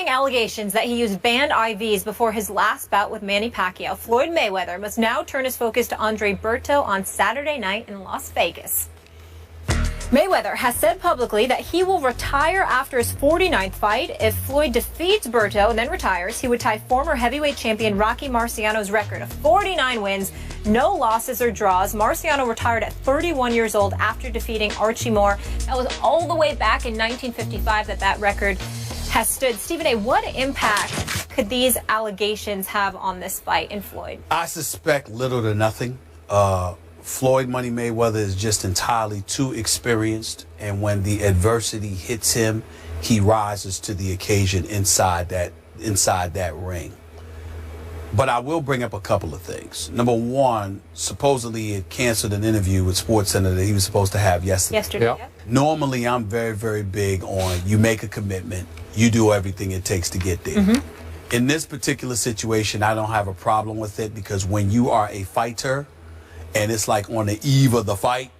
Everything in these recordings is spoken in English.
Allegations that he used banned IVs before his last bout with Manny Pacquiao, Floyd Mayweather must now turn his focus to Andre Berto on Saturday night in Las Vegas. Mayweather has said publicly that he will retire after his 49th fight. If Floyd defeats Berto and then retires, he would tie former heavyweight champion Rocky Marciano's record of 49 wins, no losses or draws. Marciano retired at 31 years old after defeating Archie Moore. That was all the way back in 1955 that record has stood. Stephen A., what impact could these allegations have on this fight in Floyd? I suspect little to nothing. Floyd Money Mayweather is just entirely too experienced, and when the adversity hits him, he rises to the occasion inside that ring. But I will bring up a couple of things. Number one, supposedly it canceled an interview with SportsCenter that he was supposed to have yesterday. Yep. Normally, I'm very, very big on you make a commitment, you do everything it takes to get there. In this particular situation, I don't have a problem with it, because when you are a fighter and it's like on the eve of the fight,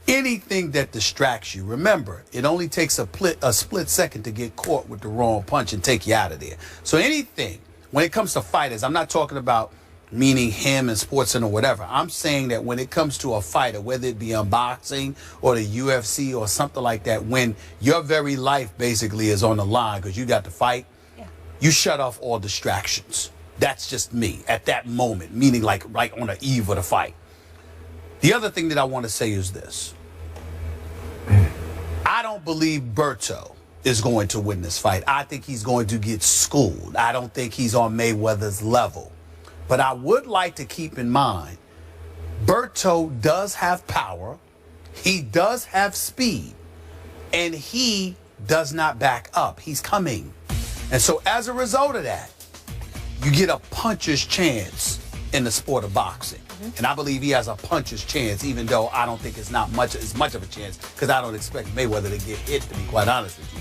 anything that distracts you, remember, it only takes a split second to get caught with the wrong punch and take you out of there. So anything, when it comes to fighters, I'm not talking about meaning him and SportsCenter or whatever. I'm saying that when it comes to a fighter, whether it be unboxing or the UFC or something like that, when your very life basically is on the line because you got to fight, you shut off all distractions. That's just me at that moment, meaning like right on the eve of the fight. The other thing that I want to say is this. I don't believe Berto is going to win this fight. I think he's going to get schooled. I don't think he's on Mayweather's level. But I would like to keep in mind, Berto does have power, he does have speed, and he does not back up. He's coming. And so as a result of that, you get a puncher's chance in the sport of boxing. And I believe he has a puncher's chance, even though I don't think it's not as much of a chance, because I don't expect Mayweather to get hit, to be quite honest with you.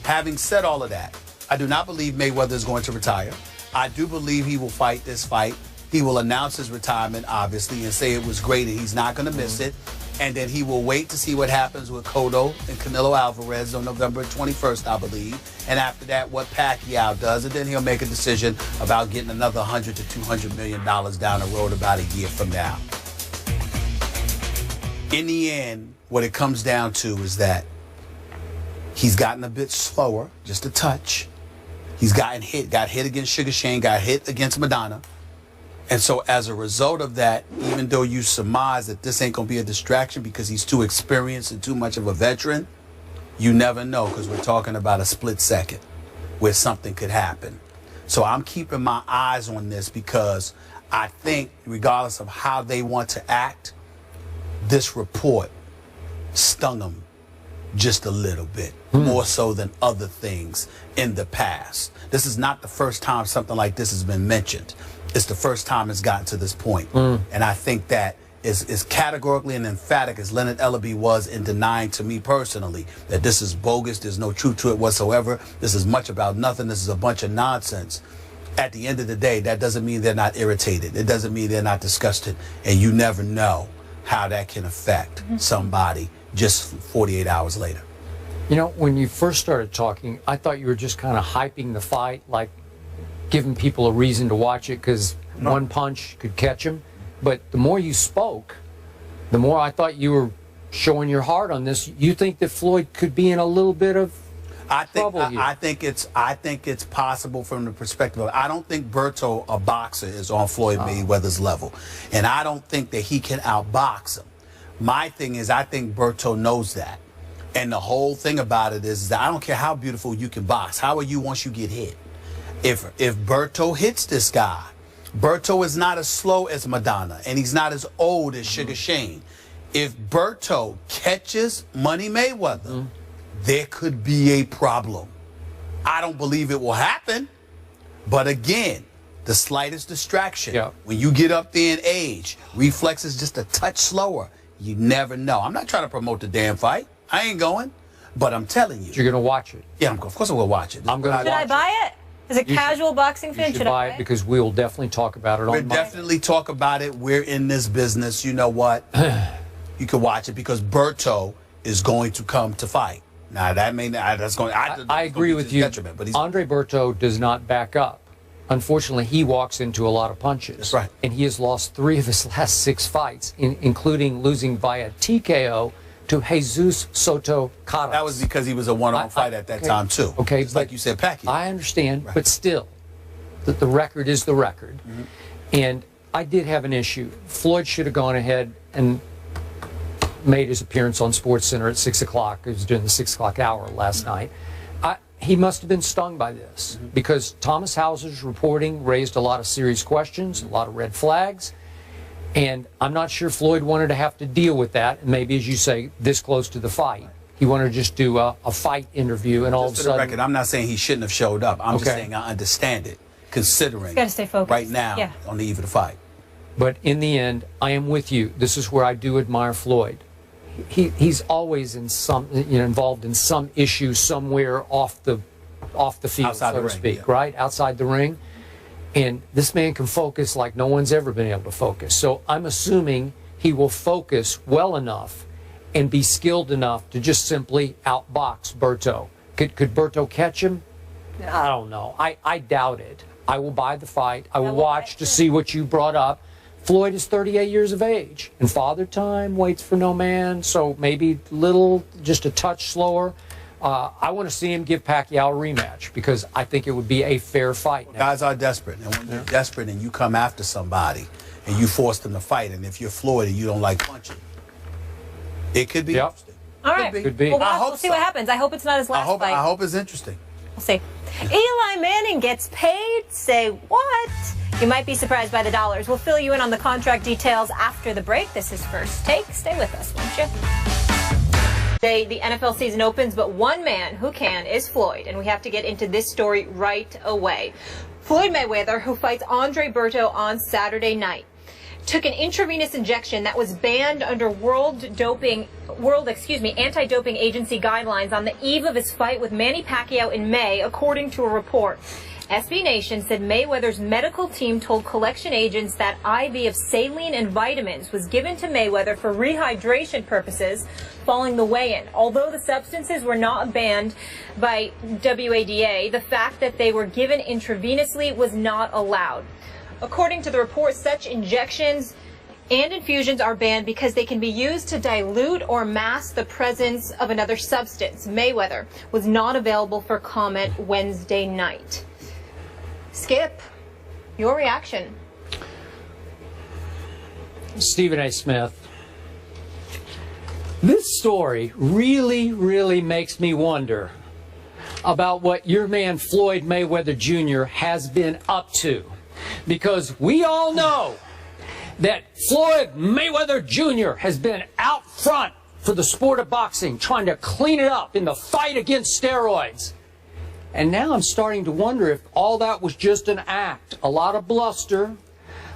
Having said all of that, I do not believe Mayweather is going to retire. I do believe he will fight this fight. He will announce his retirement, obviously, and say it was great and he's not going to miss it. And then he will wait to see what happens with Cotto and Canelo Alvarez on November 21st, I believe. And after that, what Pacquiao does. And then he'll make a decision about getting another $100 to $200 million down the road about a year from now. In the end, what it comes down to is that he's gotten a bit slower, just a touch. He's got hit against Sugar Shane, got hit against Madonna. And so as a result of that, even though you surmise that this ain't going to be a distraction because he's too experienced and too much of a veteran, you never know, because we're talking about a split second where something could happen. So I'm keeping my eyes on this, because I think regardless of how they want to act, this report stung them just a little bit, more so than other things in the past. This is not the first time something like this has been mentioned. It's the first time it's gotten to this point. And I think that is categorically and emphatic as Leonard Ellaby was in denying to me personally that this is bogus, there's no truth to it whatsoever, this is much about nothing, this is a bunch of nonsense. At the end of the day, that doesn't mean they're not irritated. It doesn't mean they're not disgusted. And you never know how that can affect somebody just 48 hours later. You know, when you first started talking, I thought you were just kind of hyping the fight, like giving people a reason to watch it because one punch could catch him. But the more you spoke, the more I thought you were showing your heart on this. You think that Floyd could be in a little bit of trouble here? I think it's possible from the perspective of, I don't think Berto, a boxer, is on Floyd Mayweather's level. And I don't think that he can outbox him. My thing is, I think Berto knows that. And the whole thing about it is that I don't care how beautiful you can box. How are you once you get hit? If Berto hits this guy, Berto is not as slow as Madonna, and he's not as old as Sugar Shane. If Berto catches Money Mayweather, there could be a problem. I don't believe it will happen, but again, the slightest distraction, when you get up there in age, reflexes just a touch slower, you never know. I'm not trying to promote the damn fight. I ain't going, but I'm telling you. You're going to watch it? Yeah, of course I'm going to watch it. Should I buy it? As a casual boxing fan, should buy it? Because we will definitely talk about it on We'll definitely talk about it. We're in this business. You know what? You can watch it because Berto is going to come to fight. Now that may not, that's going. I agree with you. But Andre Berto does not back up. Unfortunately, he walks into a lot of punches. That's right. And he has lost 3 of his last 6 fights, including losing via TKO to Jesus Soto Caras. That was because he was a one-on fight at that time too. Okay, just like you said, Pacquiao. I understand, but still, the record is the record. And I did have an issue. Floyd should have gone ahead and made his appearance on SportsCenter at 6 o'clock. It was during the 6 o'clock hour last night. He must have been stung by this because Thomas Hauser's reporting raised a lot of serious questions, a lot of red flags, and I'm not sure Floyd wanted to have to deal with that. And maybe, as you say, this close to the fight, he wanted to just do a fight interview, and all of a sudden. For the record, I'm not saying he shouldn't have showed up. I'm just saying I understand it, considering gotta stay focused. Right now on the eve of the fight. But in the end, I am with you. This is where I do admire Floyd. He's always in some, involved in some issue somewhere off the field, outside so to speak, right outside the ring. And this man can focus like no one's ever been able to focus. So I'm assuming he will focus well enough and be skilled enough to just simply outbox Berto. Could Berto catch him? I don't know. I doubt it. I will buy the fight. I will watch to see what you brought up. Floyd is 38 years of age, and father time waits for no man, so maybe just a touch slower. I want to see him give Pacquiao a rematch because I think it would be a fair fight. Well, guys are desperate, and when you're desperate and you come after somebody and you force them to fight, and if you're Floyd and you don't like punching, it could be interesting. All right. Could be. Well, we'll see what happens. I hope it's not his last fight. I hope it's interesting. We'll see. Eli Manning gets paid? Say what? You might be surprised by the dollars. We'll fill you in on the contract details after the break. This is First Take. Stay with us, won't you? Today, the NFL season opens, but one man who can is Floyd, and we have to get into this story right away. Floyd Mayweather, who fights Andre Berto on Saturday night, took an intravenous injection that was banned under anti-doping agency guidelines on the eve of his fight with Manny Pacquiao in May, according to a report. SB Nation said Mayweather's medical team told collection agents that IV of saline and vitamins was given to Mayweather for rehydration purposes following the weigh-in. Although the substances were not banned by WADA, the fact that they were given intravenously was not allowed. According to the report, such injections and infusions are banned because they can be used to dilute or mask the presence of another substance. Mayweather was not available for comment Wednesday night. Skip, your reaction. Stephen A. Smith, this story really makes me wonder about what your man Floyd Mayweather Jr. has been up to. Because we all know that Floyd Mayweather Jr. has been out front for the sport of boxing, trying to clean it up in the fight against steroids. And now I'm starting to wonder if all that was just an act. A lot of bluster,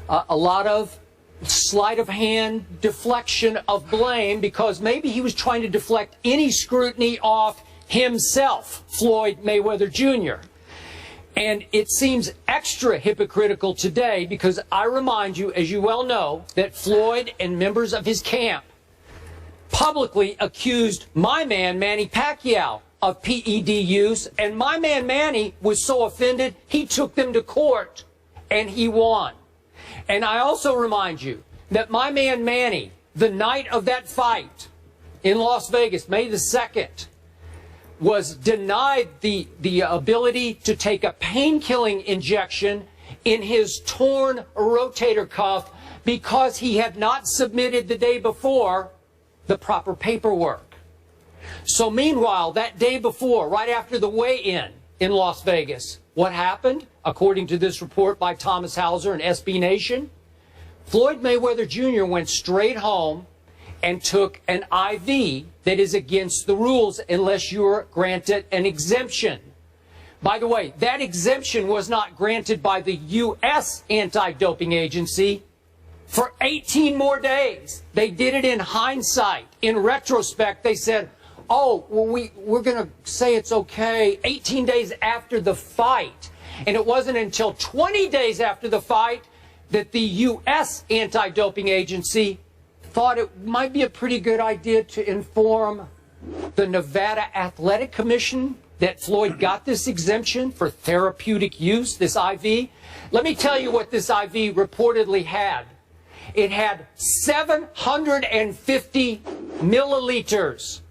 a lot of sleight of hand deflection of blame, because maybe he was trying to deflect any scrutiny off himself, Floyd Mayweather Jr. And it seems extra hypocritical today because I remind you, as you well know, that Floyd and members of his camp publicly accused my man, Manny Pacquiao, of PED use, and my man Manny was so offended he took them to court and he won. And I also remind you that my man Manny, the night of that fight in Las Vegas, May the 2nd, was denied the ability to take a pain-killing injection in his torn rotator cuff because he had not submitted the day before the proper paperwork. So meanwhile, that day before, right after the weigh-in in Las Vegas, what happened? According to this report by Thomas Hauser and SB Nation, Floyd Mayweather Jr. went straight home and took an IV that is against the rules unless you're granted an exemption. By the way, that exemption was not granted by the U.S. anti-doping agency for 18 more days. They did it in hindsight. In retrospect, they said, oh, well, we're going to say it's okay 18 days after the fight. And it wasn't until 20 days after the fight that the U.S. anti-doping agency thought it might be a pretty good idea to inform the Nevada Athletic Commission that Floyd got this exemption for therapeutic use, this IV? Let me tell you what this IV reportedly had. It had 750 milliliters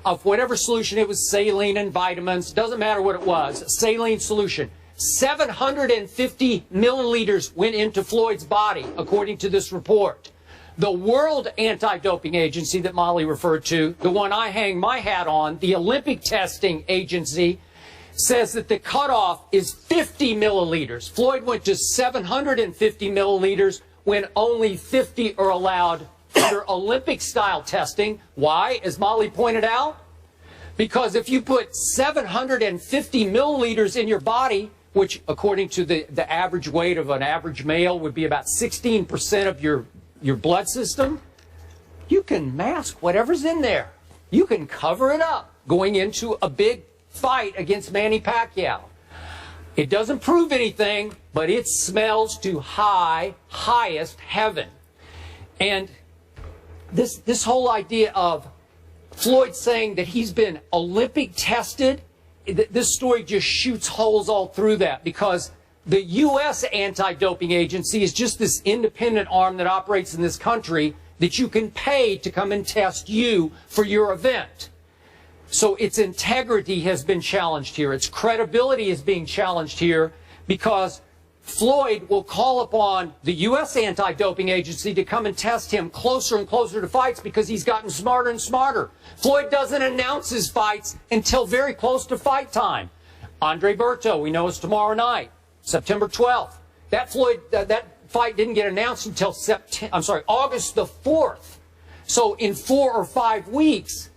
of whatever solution. It was saline and vitamins. Doesn't matter what it was. Saline solution. 750 milliliters went into Floyd's body, according to this report. The World Anti-Doping Agency that Molly referred to, the one I hang my hat on, the Olympic Testing Agency, says that the cutoff is 50 milliliters. Floyd went to 750 milliliters when only 50 are allowed under Olympic-style testing. Why, as Molly pointed out? Because if you put 750 milliliters in your body, which according to the average weight of an average male would be about 16% of your blood system, you can mask whatever's in there. You can cover it up going into a big fight against Manny Pacquiao. It doesn't prove anything, but it smells to highest heaven. And this whole idea of Floyd saying that he's been Olympic tested, this story just shoots holes all through that, because the U.S. Anti-Doping Agency is just this independent arm that operates in this country that you can pay to come and test you for your event. So its integrity has been challenged here. Its credibility is being challenged here because Floyd will call upon the U.S. Anti-Doping Agency to come and test him closer and closer to fights because he's gotten smarter and smarter. Floyd doesn't announce his fights until very close to fight time. Andre Berto, we know it's tomorrow night, September 12th. That fight didn't get announced until August the 4th. So in 4 or 5 weeks,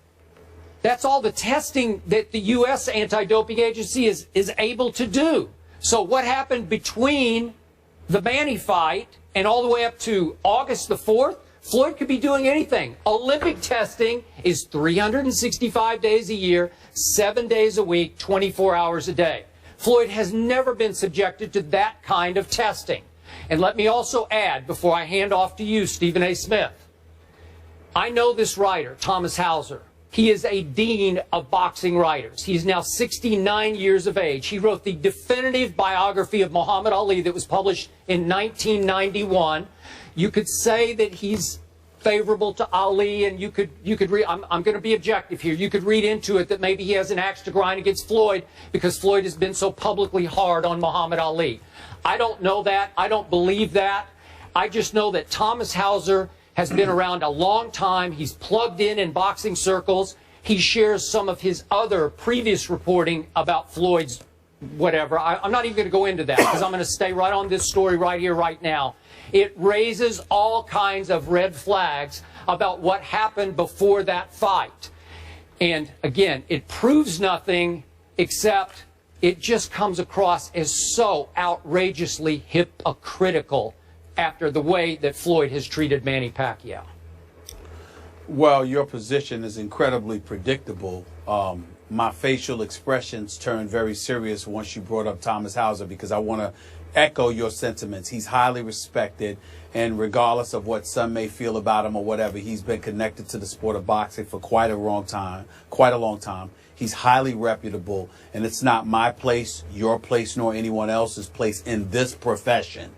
that's all the testing that the U.S. Anti-Doping Agency is able to do. So what happened between the Manny fight and all the way up to August the 4th? Floyd could be doing anything. Olympic testing is 365 days a year, 7 days a week, 24 hours a day. Floyd has never been subjected to that kind of testing. And let me also add, before I hand off to you, Stephen A. Smith, I know this writer, Thomas Hauser. He is a dean of boxing writers. He's now 69 years of age. He wrote the definitive biography of Muhammad Ali that was published in 1991. You could say that he's favorable to Ali, and you could read, I'm going to be objective here. You could read into it that maybe he has an axe to grind against Floyd because Floyd has been so publicly hard on Muhammad Ali. I don't know that. I don't believe that. I just know that Thomas Hauser has been around a long time. He's plugged in boxing circles. He shares some of his other previous reporting about Floyd's whatever. I'm not even going to go into that because I'm going to stay right on this story right here, right now. It raises all kinds of red flags about what happened before that fight. And again, it proves nothing except it just comes across as so outrageously hypocritical after the way that Floyd has treated Manny Pacquiao. Well, your position is incredibly predictable. My facial expressions turned very serious once you brought up Thomas Hauser because I want to echo your sentiments. He's highly respected, and regardless of what some may feel about him or whatever, he's been connected to the sport of boxing for quite a long time. He's highly reputable, and it's not my place, your place, nor anyone else's place in this profession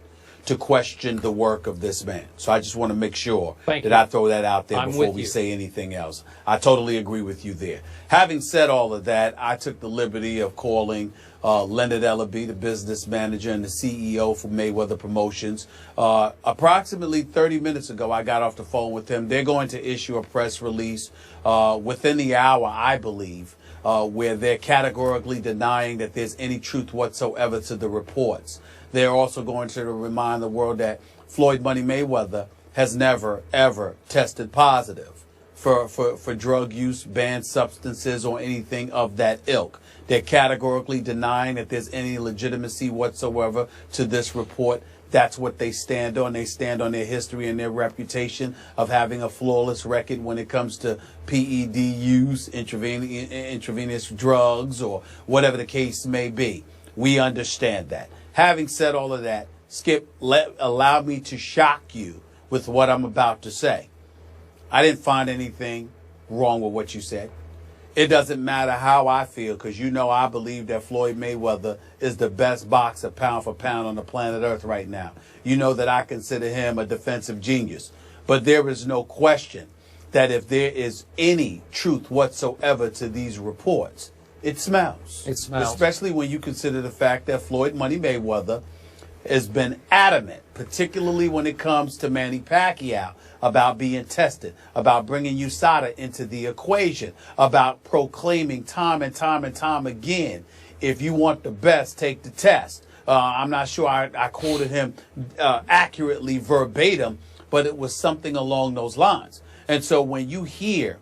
to question the work of this man. So I just want to make sure that I throw that out there before we say anything else. I totally agree with you there. Having said all of that, I took the liberty of calling Leonard Ellaby, the business manager and the CEO for Mayweather Promotions. Approximately 30 minutes ago, I got off the phone with him. They're going to issue a press release within the hour, I believe, where they're categorically denying that there's any truth whatsoever to the reports. They're also going to remind the world that Floyd Money Mayweather has never, ever tested positive for drug use, banned substances, or anything of that ilk. They're categorically denying that there's any legitimacy whatsoever to this report. That's what they stand on. They stand on their history and their reputation of having a flawless record when it comes to PED use, intravenous drugs, or whatever the case may be. We understand that. Having said all of that, Skip, allow me to shock you with what I'm about to say. I didn't find anything wrong with what you said. It doesn't matter how I feel, because you know I believe that Floyd Mayweather is the best boxer pound for pound on the planet Earth right now. You know that I consider him a defensive genius. But there is no question that if there is any truth whatsoever to these reports, it smells. It smells. Especially when you consider the fact that Floyd Money Mayweather has been adamant, particularly when it comes to Manny Pacquiao, about being tested, about bringing USADA into the equation, about proclaiming time and time and time again, if you want the best, take the test. I'm not sure I quoted him accurately verbatim, but it was something along those lines. And so when you hear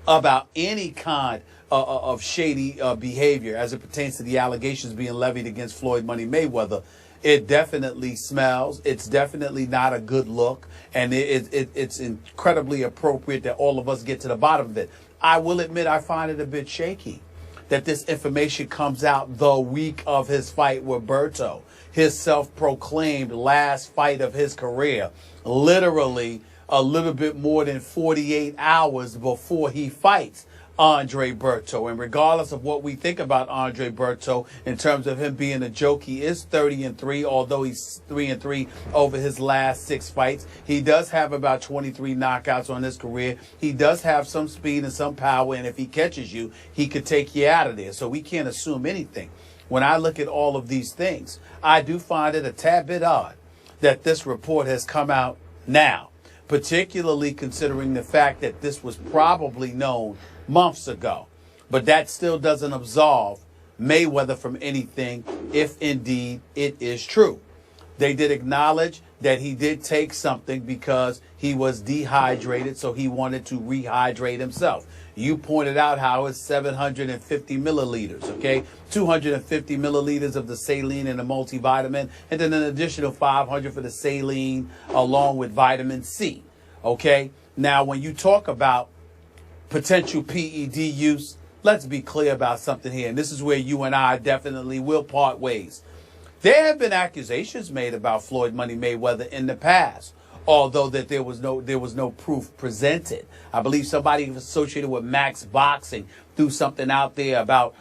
about any kind of shady behavior as it pertains to the allegations being levied against Floyd Money Mayweather, it definitely smells. It's definitely not a good look. And it's incredibly appropriate that all of us get to the bottom of it. I will admit I find it a bit shaky that this information comes out the week of his fight with Berto, his self-proclaimed last fight of his career, literally a little bit more than 48 hours before he fights Andre Berto. And regardless of what we think about Andre Berto in terms of him being a joke, he is 30-3, although he's 3-3 over his last 6 fights. He does have about 23 knockouts on his career. He does have some speed and some power, and if he catches you, he could take you out of there. So we can't assume anything. When I look at all of these things, I do find it a tad bit odd that this report has come out now, particularly considering the fact that this was probably known months ago. But that still doesn't absolve Mayweather from anything if indeed it is true. They did acknowledge that he did take something because he was dehydrated, so he wanted to rehydrate himself. You pointed out how it's 750 milliliters, okay? 250 milliliters of the saline and the multivitamin, and then an additional 500 for the saline along with vitamin C, okay? Now, when you talk about potential PED use, let's be clear about something here, and this is where you and I definitely will part ways. There have been accusations made about Floyd Money Mayweather in the past, although that there was no proof presented. I believe somebody associated with Max Boxing threw something out there about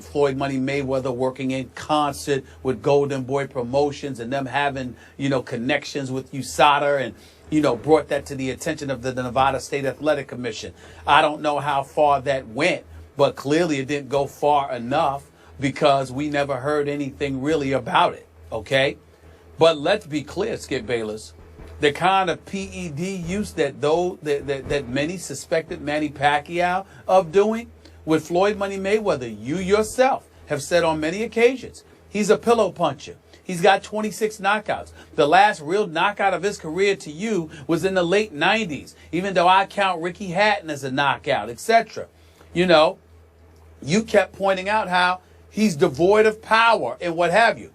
Floyd Money Mayweather working in concert with Golden Boy Promotions and them having, connections with USADA and, brought that to the attention of the Nevada State Athletic Commission. I don't know how far that went, but clearly it didn't go far enough because we never heard anything really about it, okay? But let's be clear, Skip Bayless, the kind of PED use that many suspected Manny Pacquiao of doing with Floyd Money Mayweather, you yourself have said on many occasions, he's a pillow puncher. He's got 26 knockouts. The last real knockout of his career to you was in the late 90s, even though I count Ricky Hatton as a knockout, etc. You kept pointing out how he's devoid of power and what have you.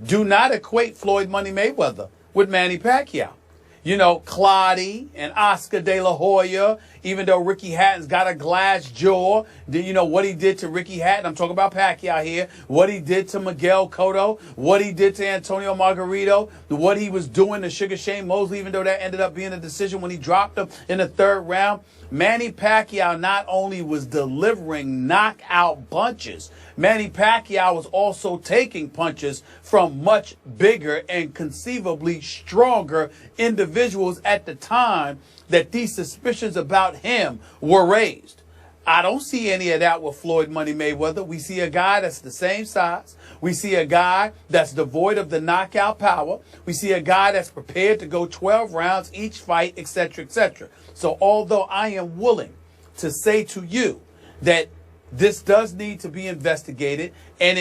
Do not equate Floyd Money Mayweather with Manny Pacquiao. Claudy and Oscar De La Hoya, even though Ricky Hatton's got a glass jaw, what he did to Ricky Hatton, I'm talking about Pacquiao here, what he did to Miguel Cotto, what he did to Antonio Margarito, what he was doing to Sugar Shane Mosley, even though that ended up being a decision when he dropped him in the 3rd round. Manny Pacquiao not only was delivering knockout punches, Manny Pacquiao was also taking punches from much bigger and conceivably stronger individuals at the time that these suspicions about him were raised. I don't see any of that with Floyd Money Mayweather. We see a guy that's the same size. We see a guy that's devoid of the knockout power. We see a guy that's prepared to go 12 rounds each fight, etc., etc. So although I am willing to say to you that this does need to be investigated and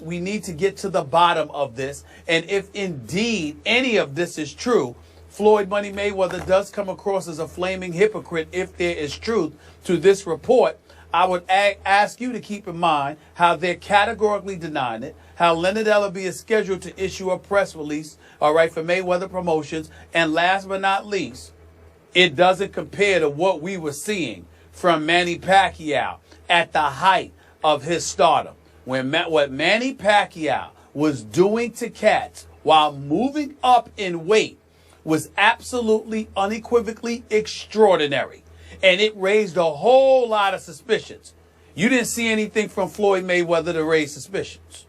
we need to get to the bottom of this, and if indeed any of this is true, Floyd Money Mayweather does come across as a flaming hypocrite if there is truth to this report, I would ask you to keep in mind how they're categorically denying it, how Leonard Ellerbe is scheduled to issue a press release, all right, for Mayweather Promotions, and last but not least, it doesn't compare to what we were seeing from Manny Pacquiao at the height of his stardom. What Manny Pacquiao was doing to cats while moving up in weight was absolutely, unequivocally extraordinary. And it raised a whole lot of suspicions. You didn't see anything from Floyd Mayweather to raise suspicions.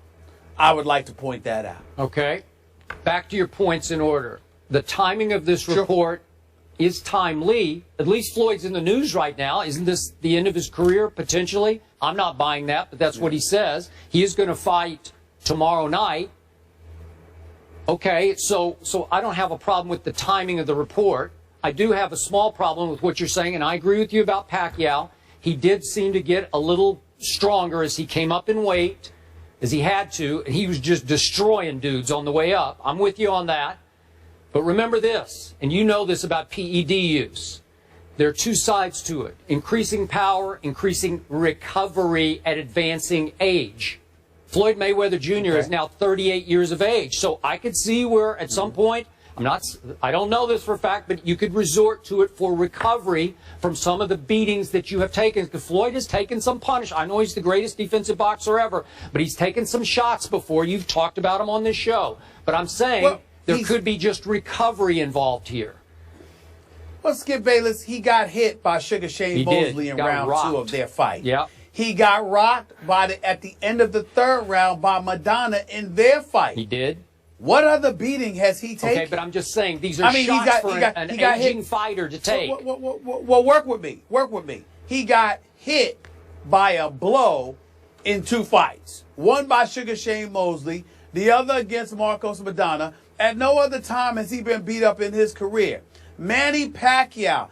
I would like to point that out. Okay. Back to your points in order. The timing of this report is timely. At least Floyd's in the news right now. Isn't this the end of his career, potentially? I'm not buying that, but that's what he says. He is going to fight tomorrow night. Okay, so I don't have a problem with the timing of the report. I do have a small problem with what you're saying, and I agree with you about Pacquiao. He did seem to get a little stronger as he came up in weight, as he had to, and he was just destroying dudes on the way up. I'm with you on that. But remember this, and you know this about PED use. There are two sides to it. Increasing power, increasing recovery at advancing age. Floyd Mayweather Jr. is now 38 years of age. So I could see where at some point, I don't know this for a fact, but you could resort to it for recovery from some of the beatings that you have taken. Because Floyd has taken some punish. I know he's the greatest defensive boxer ever, but he's taken some shots before. You've talked about him on this show. But I'm saying there could be just recovery involved here. Well, Skip Bayless, he got hit by Sugar Shane Mosley in round 2 of their fight. Yeah. He got rocked at the end of the 3rd round by Madonna in their fight. He did. What other beating has he taken? Okay, but I'm just saying these are shots for an aging fighter to take. Well, work with me. Work with me. He got hit by a blow in 2 fights. One by Sugar Shane Mosley, the other against Marcos Madonna. At no other time has he been beat up in his career. Manny Pacquiao,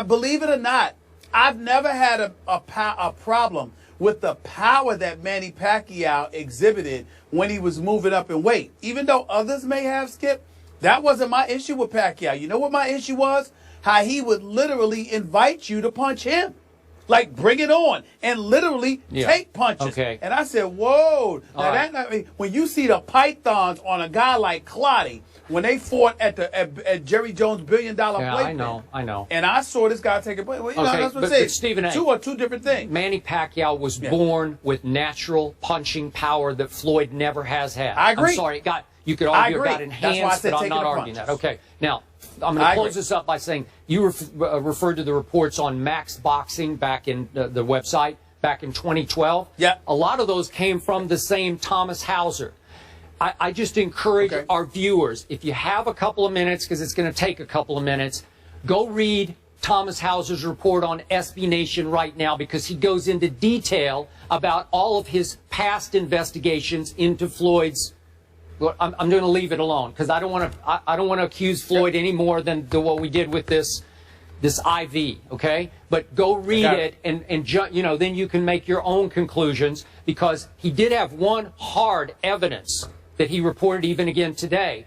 believe it or not, I've never had a problem with the power that Manny Pacquiao exhibited when he was moving up in weight. Even though others may have, Skip, that wasn't my issue with Pacquiao. You know what my issue was? How he would literally invite you to punch him. Like, bring it on, and literally take punches. Okay. And I said, whoa. Now, when you see the pythons on a guy like Clottey, when they fought at Jerry Jones' $1 billion playpen. I know. And I saw this guy take a play. Well, that's what I'm saying. Stephen A. Two are two different things. Manny Pacquiao was born with natural punching power that Floyd never has had. I agree. I'm sorry, you could argue it got enhanced, but I'm not arguing that. Okay, now I'm going to close this up by saying you referred to the reports on Max Boxing back in the website back in 2012. Yeah. A lot of those came from the same Thomas Hauser. I just encourage our viewers, if you have a couple of minutes, because it's going to take a couple of minutes, go read Thomas Hauser's report on SB Nation right now, because he goes into detail about all of his past investigations into Floyd's. Well, I'm going to leave it alone because I don't want to accuse Floyd any more than what we did with this IV. Okay, but go read it and then you can make your own conclusions, because he did have one hard evidence that he reported even again today.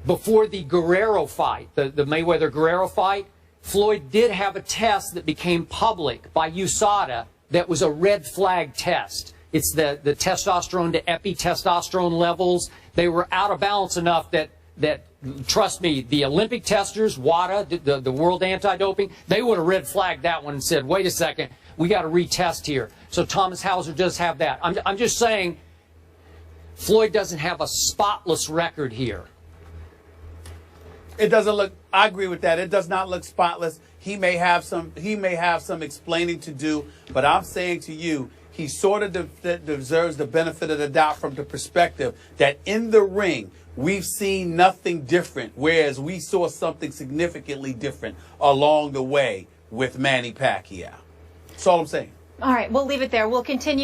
Before the Guerrero fight, the Mayweather-Guerrero fight, Floyd did have a test that became public by USADA that was a red flag test. It's the testosterone to epitestosterone levels. They were out of balance enough that trust me, the Olympic testers, WADA, the World Anti-Doping, they would have red flagged that one and said, wait a second, we got to retest here. So Thomas Hauser does have that. I'm just saying, Floyd doesn't have a spotless record here. It doesn't look. I agree with that. It does not look spotless. He may have some explaining to do. But I'm saying to you, he sort of deserves the benefit of the doubt from the perspective that in the ring we've seen nothing different, whereas we saw something significantly different along the way with Manny Pacquiao. That's all I'm saying. All right, we'll leave it there. We'll continue.